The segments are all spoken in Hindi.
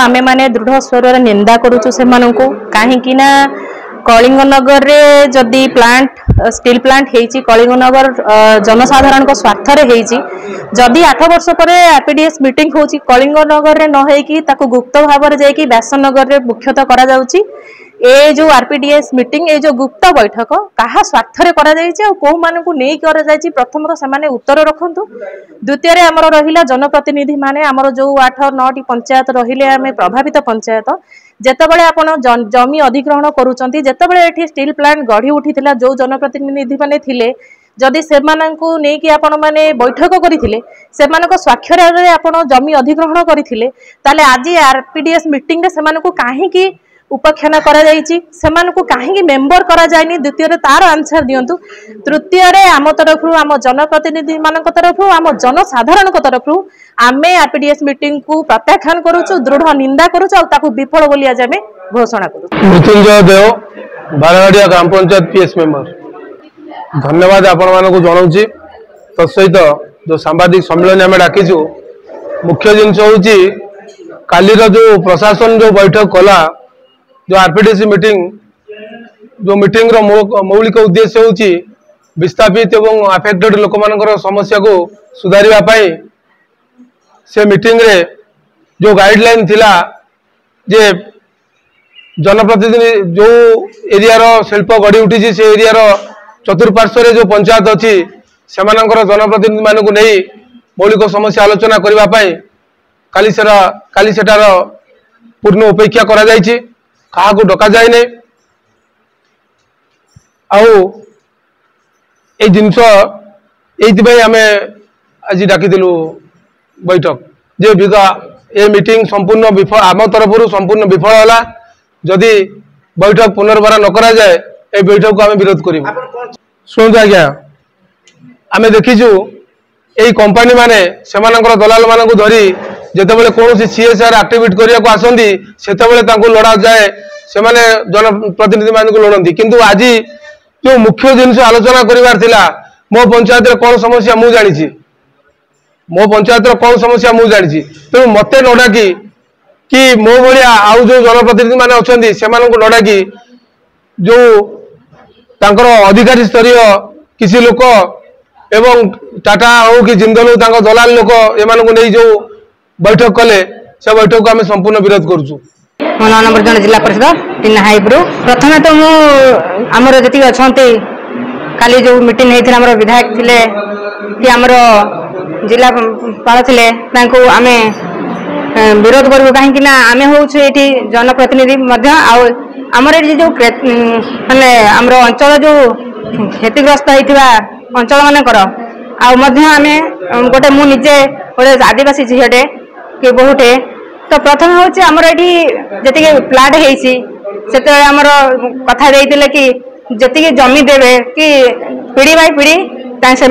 आमे माने दृढ़ स्वर निंदा करूचु से मानू कहीं कलिंगनगर रे जदि प्लांट स्टील प्लांट हेची कलिंगनगर जनसाधारण को स्वार्थ रे हेची जदि 8 वर्ष पर आरपीडीएस मीटिंग होची कलिंगनगर रे न हेकी ताकू गुप्त भाव रे जाई कि व्यासनगर रे मुख्यतः करा जाउची ए जो आरपीडीएस मीटिंग ए जो गुप्त बैठक कहा स्वार्थ रे करा जाइछि आ को माने को नै करा जाइछि प्रथम तो से माने उत्तर रखंतु द्वितीय रे हमर रहिला जनप्रतिनिधि माने हमर जो 8-9 टी पंचायत रहिले आमे प्रभावित पंचायत जेतेबेले आपण जमी अधिग्रहण करूचंती जेतेबेले एठी स्टील प्लांट गढ़ी उठिथिला जो जनप्रतिनिधि माने थिले जदि से माननकु नै कि आपण माने बैठक करिथिले से मानको स्वाक्षर रे आपण जमी अधिग्रहण करिथिले ताले आज आरपीडीएस मीटिंग रे से मानको काहे की उपाख्यान करा जाइछि से मानको काहे की मेंबर करा जायनी द्वितीय रे तार आंसर दियंतु तृतीय रे आम तरफ आम जनप्रतिनिधि मानक तरफ आम जनसाधारण तरफ आमे आरपीडीएस मीटिंग को प्रत्याख्यान करूछु दृढ़ निंदा करूछु आ ताकू विफल बोली आज आमे घोषणा करू। मृत्युंजय देव बारगाड़िया ग्राम पंचायत पीएस मेंबर धन्यवाद आपण मानक जनाऊँ तत्सहित जो सांबादिक सम्मेलन आम डाकिचु मुख्य जिनस होची कालीर जो प्रशासन जो बैठक कला जो आरपीडीसी मीटिंग जो मीटिंग रो मौलिक उद्देश्य होची विस्थापित एवं अफेक्टेड लोक मानकर समस्या को सुधारिबा पई से मीटिंग रे जो गाइडलाइन थिला जे जनप्रतिनिधि जो एरिया रो शिल्प गढ़ी उठी से एरिया रो चतुर्पार्श्व रे जो पंचायत अच्छी से जनप्रतिनिधि मान को नहीं मौलिक समस्या आलोचना करने काली सेटार पूर्ण उपेक्षा करा जायछि कहा को डका जाए नहीं आई जिनस ये आम आज डाकिलु बैठक जे ए मीटिंग संपूर्ण विफल आम तरफ संपूर्ण विफल है जदि बैठक पुनर्बार न करा जाए ए बैठक को आम विरोध करूँ। शुणु आज्ञा आम देखीचु यही कंपानी माने सेमानकर दलाल मानक धरी जितेबाला कौन सीएसआर एक्टिविटी करने को आसती से लड़ा जाए से जनप्रतिनिधि मान लड़ती किंतु आज जो मुख्य जिनस आलोचना करार मो पंचायत कौन समस्या मु जानी मो पंचायत कौन समस्या मु जानी तेणु मत न डाकी कि मो भाया आउ जो जनप्रतिनिधि मान अच्छा से न डाकी जो अधिकारी स्तरीय किसी लोक एवं टाटा हो कि जिंदल हो दलाल लोक एमान को नहीं जो बैठक कले से बैठक को आम संपूर्ण विरोध करुचु। मो 9 नंबर जन जिला परिषद टीना हाइब्रु प्रथम तो मुझे जी अच्छा काली जो मीटिंग होता है विधायक थिले कि आमर जिलापाल थिले आम विरोध करूँ कहीं आम हूँ ये जनप्रतिनिधि आमर ये जो माने आमर अंचल जो क्षतिग्रस्त होता अंचल मानकर आम गोटे मुझे गोटे आदिवासी झीटे कि बहुटे तो प्रथम हूँ आमर ये जी प्लाट होते आमर कथा देते कि जी जमी देवे कि पीढ़ी बाय पीढ़ी से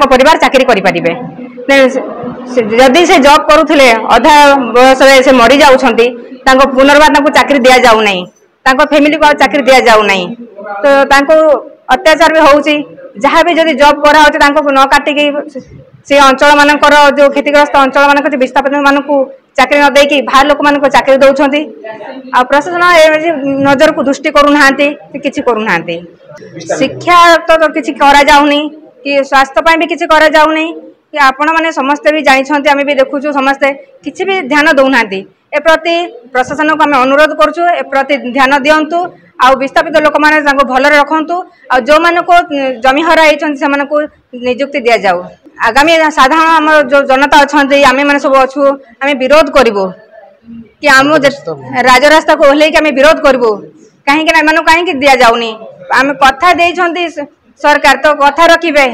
परिवार चाकरी करें जदि से जॉब करुले अधा बयस से मरी जाऊँगी पुनर्बार चाकरी दि जाऊ ना फैमिली को चाकरी दि जाऊ ना तो अत्याचार भी होउची जहाँ भी जदि जॉब करा न काटिकी से अंचल मानकर जो क्षतिग्रस्त अंचल मानक विस्थापित मानक चाकरी न देकी बाहर लोक मान चाकरी दौरान आ प्रशासन नजर को दृष्टि करूना कि करूना शिक्षा तो किसी करा जाउनी कि स्वास्थ्य भी किसी करा जाउनी कि आपण मैंने समस्ते भी जानते आम भी देखुचु समस्ते किसी भी ध्यान दौना ए प्रति प्रशासन को आम अनुरोध करुचु ए प्रति ध्यान दिंतु आ विस्थापित लोक मैंने भल रखु आ जो मान को जमी हरा से निजुक्ति दि जाऊ आगामी साधारण आम जो जनता अच्छा आम मैंने सब अच्छु आम विरोध करूँ कि आम राजरास्ता को ओह्ल आम विरोध करूँ कहीं कहीं दि जाऊनी आम कथा सरकार तो कथा रखिए